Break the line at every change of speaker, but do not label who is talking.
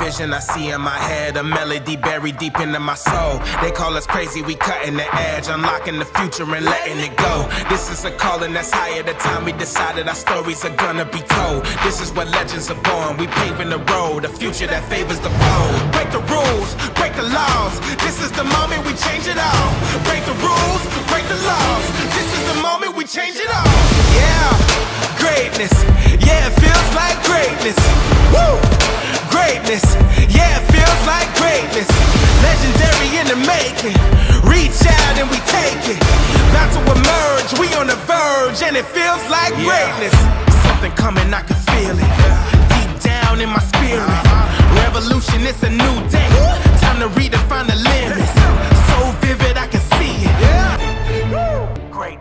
vision I see in my head, a melody buried deep into my soul. They call us crazy, we cutting the edge, unlocking the future and letting it go. This is a calling that's higher, the time we decided our stories are gonna be told. This is where legends are born, we paving the road, a future that favors the bold. Break the rules, break the laws, this is the moment we change it all. Break the rules, break the laws, this is the moment we change it all. Yeah, greatness, yeah, it feels like greatness. Woo! Greatness, yeah, it feels like greatness. Legendary in the making. Reach out and we take it. About to emerge, we on the verge, and it feels like greatness. Something coming, I can feel it. Deep down in my spirit. Revolution, it's a new day. Time to redefine the limits.